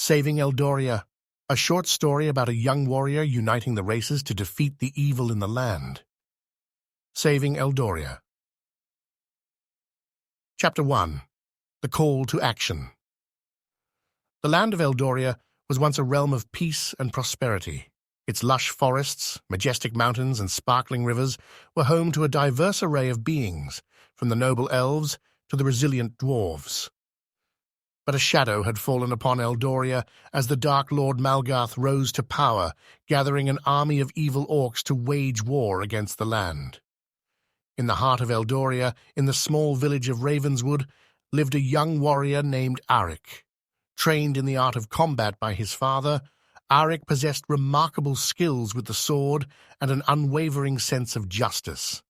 Saving Eldoria, a short story about a young warrior uniting the races to defeat the evil in the land. Saving Eldoria. Chapter 1. The Call to Action. The land of Eldoria was once a realm of peace and prosperity. Its lush forests, majestic mountains, and sparkling rivers were home to a diverse array of beings, from the noble Elves to the resilient Dwarves. But a shadow had fallen upon Eldoria as the Dark Lord Malgarth rose to power, gathering an army of evil orcs to wage war against the land. In the heart of Eldoria, in the small village of Ravenswood, lived a young warrior named Aric. Trained in the art of combat by his father, Aric possessed remarkable skills with the sword and an unwavering sense of justice.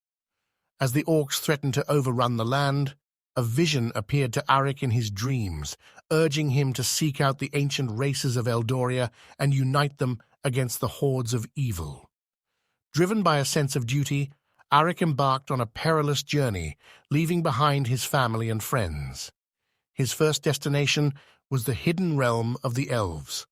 As the orcs threatened to overrun the land, a vision appeared to Aric in his dreams, urging him to seek out the ancient races of Eldoria and unite them against the hordes of evil. Driven by a sense of duty, Aric embarked on a perilous journey, leaving behind his family and friends. His first destination was the hidden realm of the Elves.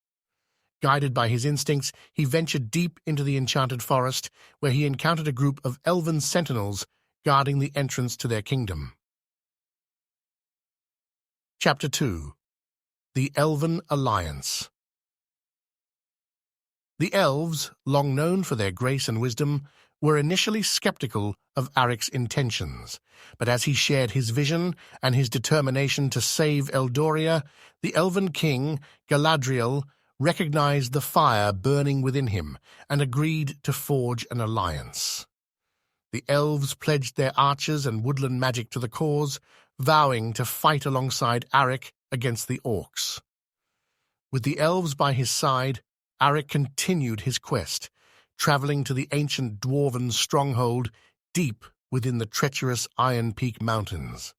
Guided by his instincts, he ventured deep into the enchanted forest, where he encountered a group of elven sentinels guarding the entrance to their kingdom. Chapter 2. The Elven Alliance. The Elves, long known for their grace and wisdom, were initially skeptical of Aric's intentions, but as he shared his vision and his determination to save Eldoria, the Elven King, Galadriel, recognized the fire burning within him and agreed to forge an alliance. The Elves pledged their archers and woodland magic to the cause, vowing to fight alongside Aric against the orcs. With the Elves by his side, Aric continued his quest, traveling to the ancient dwarven stronghold deep within the treacherous Iron Peak Mountains.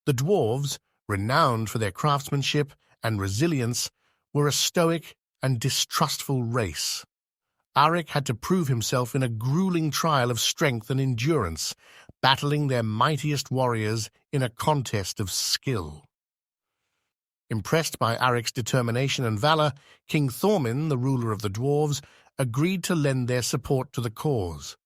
The Dwarves, renowned for their craftsmanship and resilience, were a stoic and distrustful race. Aric had to prove himself in a grueling trial of strength and endurance, battling their mightiest warriors in a contest of skill. Impressed by Aric's determination and valor, King Thormin, the ruler of the Dwarves, agreed to lend their support to the cause.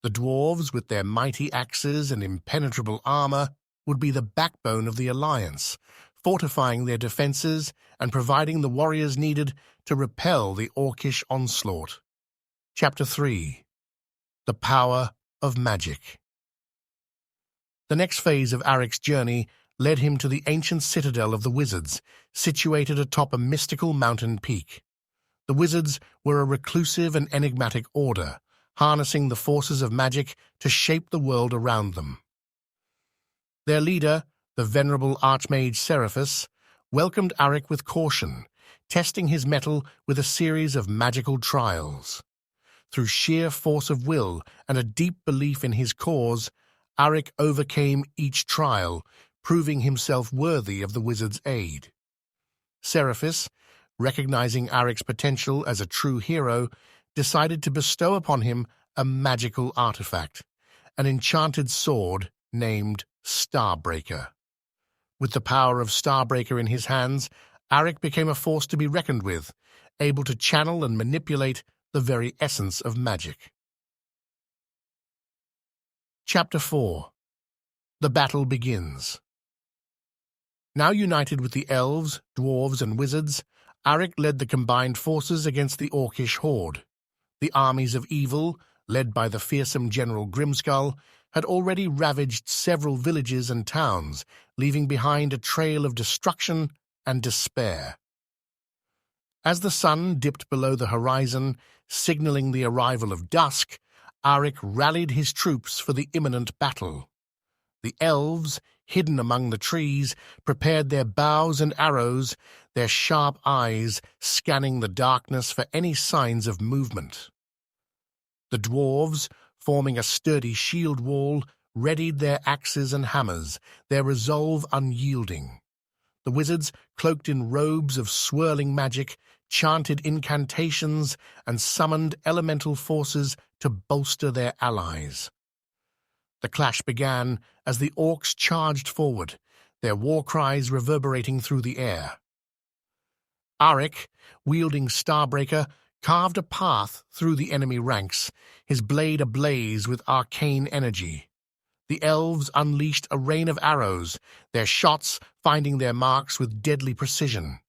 The Dwarves, with their mighty axes and impenetrable armor, would be the backbone of the alliance, fortifying their defenses and providing the warriors needed to repel the orcish onslaught. Chapter 3. The Power of Magic. The next phase of Aric's journey led him to the ancient citadel of the Wizards, situated atop a mystical mountain peak. The Wizards were a reclusive and enigmatic order, harnessing the forces of magic to shape the world around them. Their leader, the venerable Archmage Seraphis, welcomed Aric with caution, testing his mettle with a series of magical trials. Through sheer force of will and a deep belief in his cause, Aric overcame each trial, proving himself worthy of the wizard's aid. Seraphis, recognizing Aric's potential as a true hero, decided to bestow upon him a magical artifact, an enchanted sword named Starbreaker. With the power of Starbreaker in his hands, Aric became a force to be reckoned with, able to channel and manipulate the very essence of magic. Chapter 4. The Battle Begins. Now united with the Elves, Dwarves, and Wizards, Aric led the combined forces against the orcish horde. The armies of evil, led by the fearsome General Grimskull, had already ravaged several villages and towns, leaving behind a trail of destruction and despair. As the sun dipped below the horizon, signaling the arrival of dusk, Aric rallied his troops for the imminent battle. The Elves, hidden among the trees, prepared their bows and arrows, their sharp eyes scanning the darkness for any signs of movement. The Dwarves, forming a sturdy shield wall, readied their axes and hammers, their resolve unyielding. The Wizards, cloaked in robes of swirling magic, chanted incantations and summoned elemental forces to bolster their allies. The clash began as the orcs charged forward, their war cries reverberating through the air. Aric, wielding Starbreaker, carved a path through the enemy ranks, his blade ablaze with arcane energy. The Elves unleashed a rain of arrows, their shots finding their marks with deadly precision.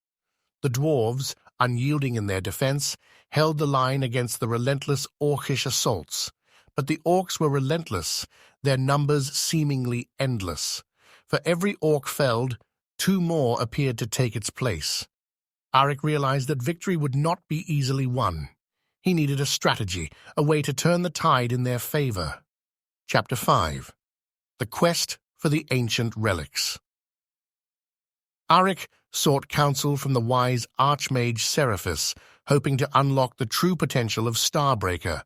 The Dwarves, unyielding in their defense, held the line against the relentless Orcish assaults. But the Orcs were relentless, their numbers seemingly endless. For every Orc felled, 2 more appeared to take its place. Aric realized that victory would not be easily won. He needed a strategy, a way to turn the tide in their favor. Chapter 5. The Quest for the Ancient Relics. Aric sought counsel from the wise Archmage Seraphis, hoping to unlock the true potential of Starbreaker.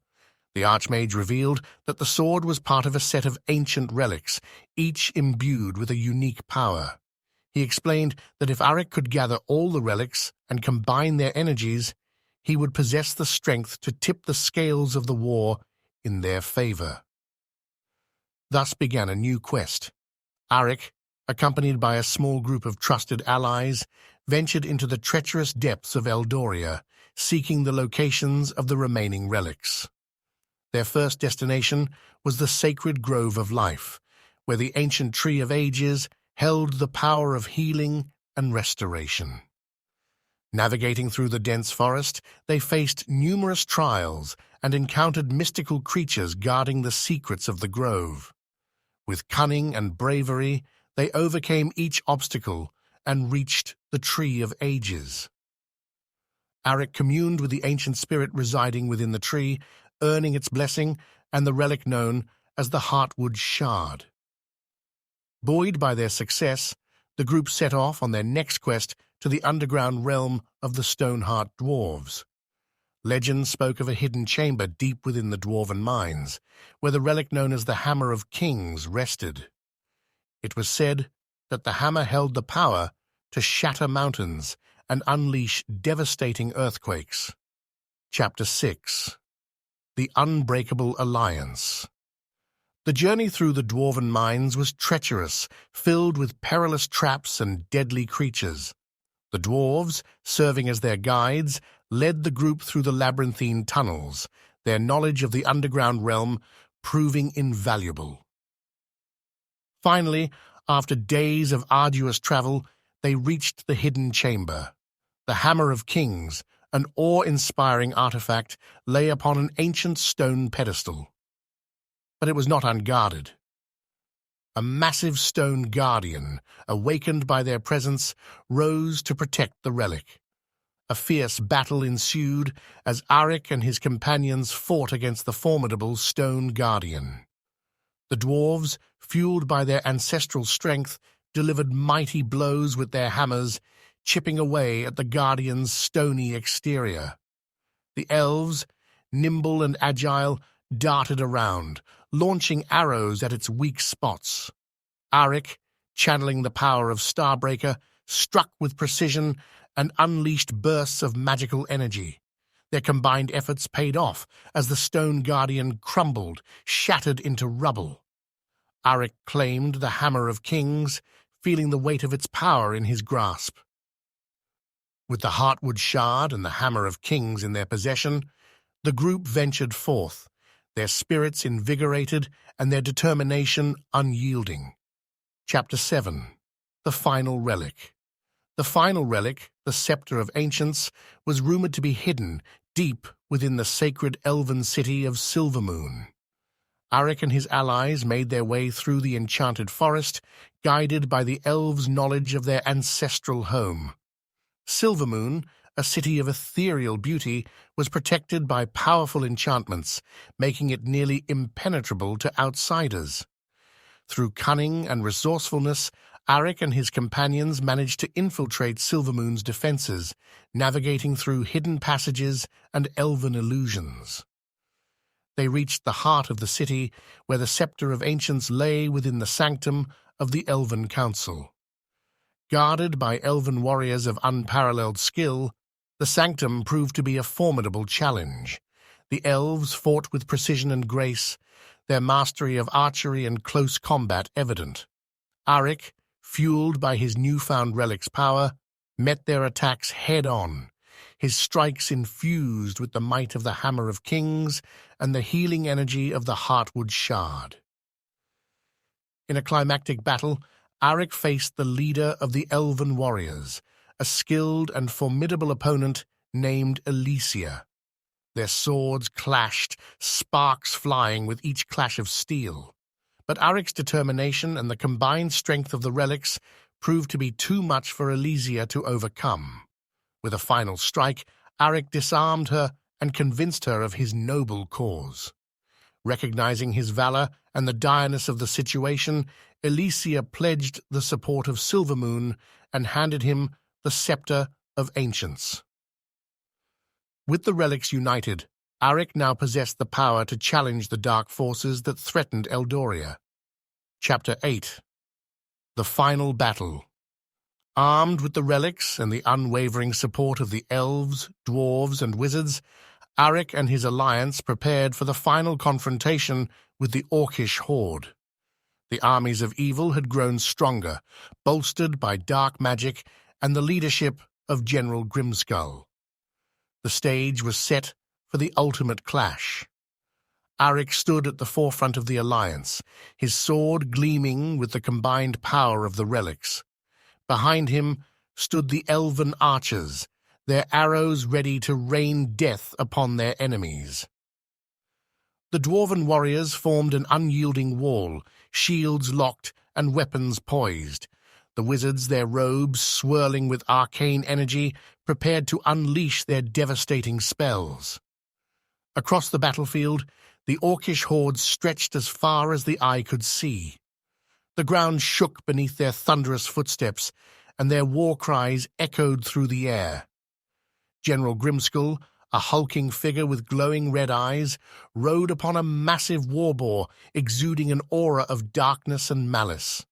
The Archmage revealed that the sword was part of a set of ancient relics, each imbued with a unique power. He explained that if Aric could gather all the relics and combine their energies, he would possess the strength to tip the scales of the war in their favor. Thus began a new quest. Aric, accompanied by a small group of trusted allies, ventured into the treacherous depths of Eldoria, seeking the locations of the remaining relics. Their first destination was the sacred Grove of Life, where the ancient Tree of Ages held the power of healing and restoration. Navigating through the dense forest, they faced numerous trials and encountered mystical creatures guarding the secrets of the grove. With cunning and bravery, they overcame each obstacle and reached the Tree of Ages. Aric communed with the ancient spirit residing within the tree, earning its blessing and the relic known as the Heartwood Shard. Buoyed by their success, the group set off on their next quest to the underground realm of the Stoneheart Dwarves. Legend spoke of a hidden chamber deep within the dwarven mines, where the relic known as the Hammer of Kings rested. It was said that the hammer held the power to shatter mountains and unleash devastating earthquakes. Chapter 6. The Unbreakable Alliance. The journey through the dwarven mines was treacherous, filled with perilous traps and deadly creatures. The dwarves, serving as their guides, led the group through the labyrinthine tunnels, their knowledge of the underground realm proving invaluable. Finally, after days of arduous travel, they reached the hidden chamber. The Hammer of Kings, an awe-inspiring artifact, lay upon an ancient stone pedestal. But it was not unguarded. A massive stone guardian, awakened by their presence, rose to protect the relic. A fierce battle ensued as Aric and his companions fought against the formidable stone guardian. The dwarves, fueled by their ancestral strength, delivered mighty blows with their hammers, chipping away at the guardian's stony exterior. The elves, nimble and agile, darted around, launching arrows at its weak spots. Aric, channeling the power of Starbreaker, struck with precision and unleashed bursts of magical energy. Their combined efforts paid off as the stone guardian crumbled, shattered into rubble. Aric claimed the Hammer of Kings, feeling the weight of its power in his grasp. With the Heartwood Shard and the Hammer of Kings in their possession, the group ventured forth, their spirits invigorated and their determination unyielding. Chapter 7. The Final Relic. The final relic, the Scepter of Ancients, was rumored to be hidden deep within the sacred elven city of Silvermoon. Aric and his allies made their way through the enchanted forest, guided by the elves' knowledge of their ancestral home. Silvermoon, a city of ethereal beauty, was protected by powerful enchantments, making it nearly impenetrable to outsiders. Through cunning and resourcefulness, Aric and his companions managed to infiltrate Silvermoon's defenses, navigating through hidden passages and elven illusions. They reached the heart of the city, where the Scepter of Ancients lay within the sanctum of the Elven Council. Guarded by elven warriors of unparalleled skill, the sanctum proved to be a formidable challenge. The elves fought with precision and grace, their mastery of archery and close combat evident. Aric, fueled by his newfound relic's power, met their attacks head-on, his strikes infused with the might of the Hammer of Kings and the healing energy of the Heartwood Shard. In a climactic battle, Aric faced the leader of the Elven warriors, a skilled and formidable opponent named Elysia. Their swords clashed, sparks flying with each clash of steel. But Aric's determination and the combined strength of the relics proved to be too much for Elysia to overcome. With a final strike, Aric disarmed her and convinced her of his noble cause. Recognizing his valor and the direness of the situation, Elysia pledged the support of Silvermoon and handed him the Scepter of Ancients. With the relics united, Aric now possessed the power to challenge the dark forces that threatened Eldoria. Chapter 8. The Final Battle. Armed with the relics and the unwavering support of the Elves, Dwarves, and Wizards, Aric and his alliance prepared for the final confrontation with the Orcish horde. The armies of evil had grown stronger, bolstered by dark magic and the leadership of General Grimskull. The stage was set for the ultimate clash. Aric stood at the forefront of the alliance, his sword gleaming with the combined power of the relics. Behind him stood the elven archers, their arrows ready to rain death upon their enemies. The dwarven warriors formed an unyielding wall, shields locked and weapons poised. The wizards, their robes swirling with arcane energy, prepared to unleash their devastating spells. Across the battlefield, the Orcish horde stretched as far as the eye could see. The ground shook beneath their thunderous footsteps, and their war cries echoed through the air. General Grimskull, a hulking figure with glowing red eyes, rode upon a massive warboar, exuding an aura of darkness and malice.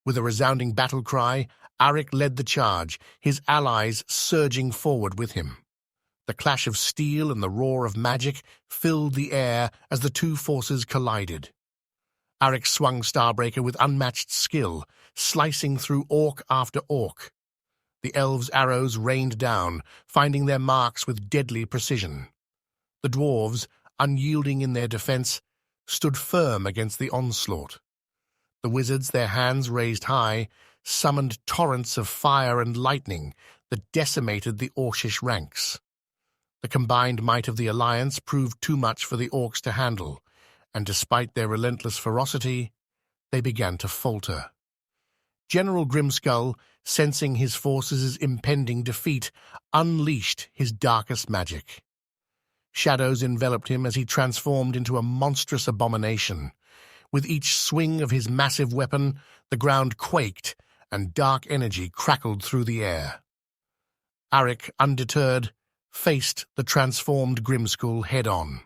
With a resounding battle cry, Aric led the charge, his allies surging forward with him. The clash of steel and the roar of magic filled the air as the two forces collided. Aric swung Starbreaker with unmatched skill, slicing through orc after orc. The elves' arrows rained down, finding their marks with deadly precision. The dwarves, unyielding in their defense, stood firm against the onslaught. The wizards, their hands raised high, summoned torrents of fire and lightning that decimated the Orcish ranks. The combined might of the alliance proved too much for the orcs to handle, and despite their relentless ferocity, they began to falter. General Grimskull, sensing his forces' impending defeat, unleashed his darkest magic. Shadows enveloped him as he transformed into a monstrous abomination. With each swing of his massive weapon, the ground quaked, and dark energy crackled through the air. Aric, undeterred, faced the transformed Grimskull head-on.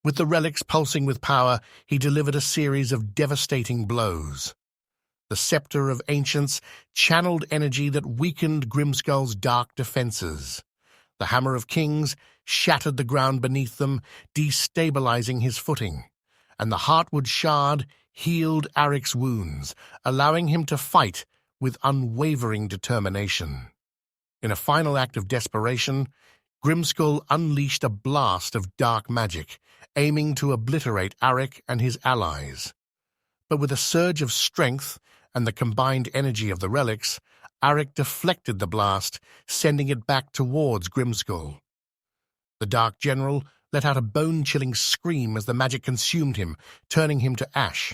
With the relics pulsing with power, he delivered a series of devastating blows. The Scepter of Ancients channeled energy that weakened Grimskull's dark defenses. The Hammer of Kings shattered the ground beneath them, destabilizing his footing. And the Heartwood Shard healed Aric's wounds, allowing him to fight with unwavering determination. In a final act of desperation, Grimskull unleashed a blast of dark magic, aiming to obliterate Aric and his allies. But with a surge of strength and the combined energy of the relics, Aric deflected the blast, sending it back towards Grimskull. The Dark General let out a bone-chilling scream as the magic consumed him, turning him to ash.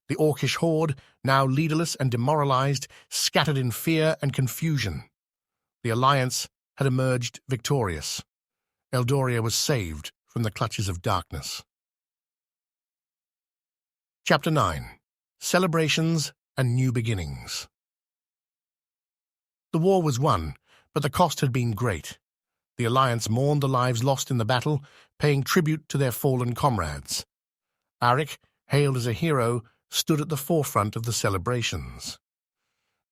The Orcish horde, now leaderless and demoralized, scattered in fear and confusion. The Alliance had emerged victorious. Eldoria was saved from the clutches of darkness. Chapter 9. Celebrations and New Beginnings. The war was won, but the cost had been great. The Alliance mourned the lives lost in the battle, paying tribute to their fallen comrades. Aric, hailed as a hero, stood at the forefront of the celebrations.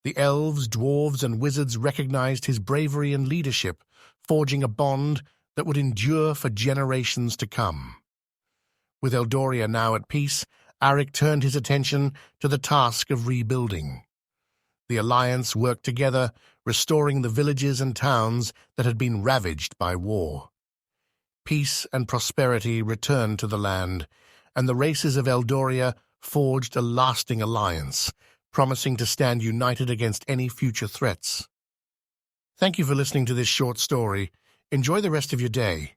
The Elves, Dwarves, and Wizards recognized his bravery and leadership, forging a bond that would endure for generations to come. With Eldoria now at peace, Aric turned his attention to the task of rebuilding. the Alliance worked together, restoring the villages and towns that had been ravaged by war. Peace and prosperity returned to the land, and the races of Eldoria forged a lasting alliance, promising to stand united against any future threats. Thank you for listening to this short story. Enjoy the rest of your day.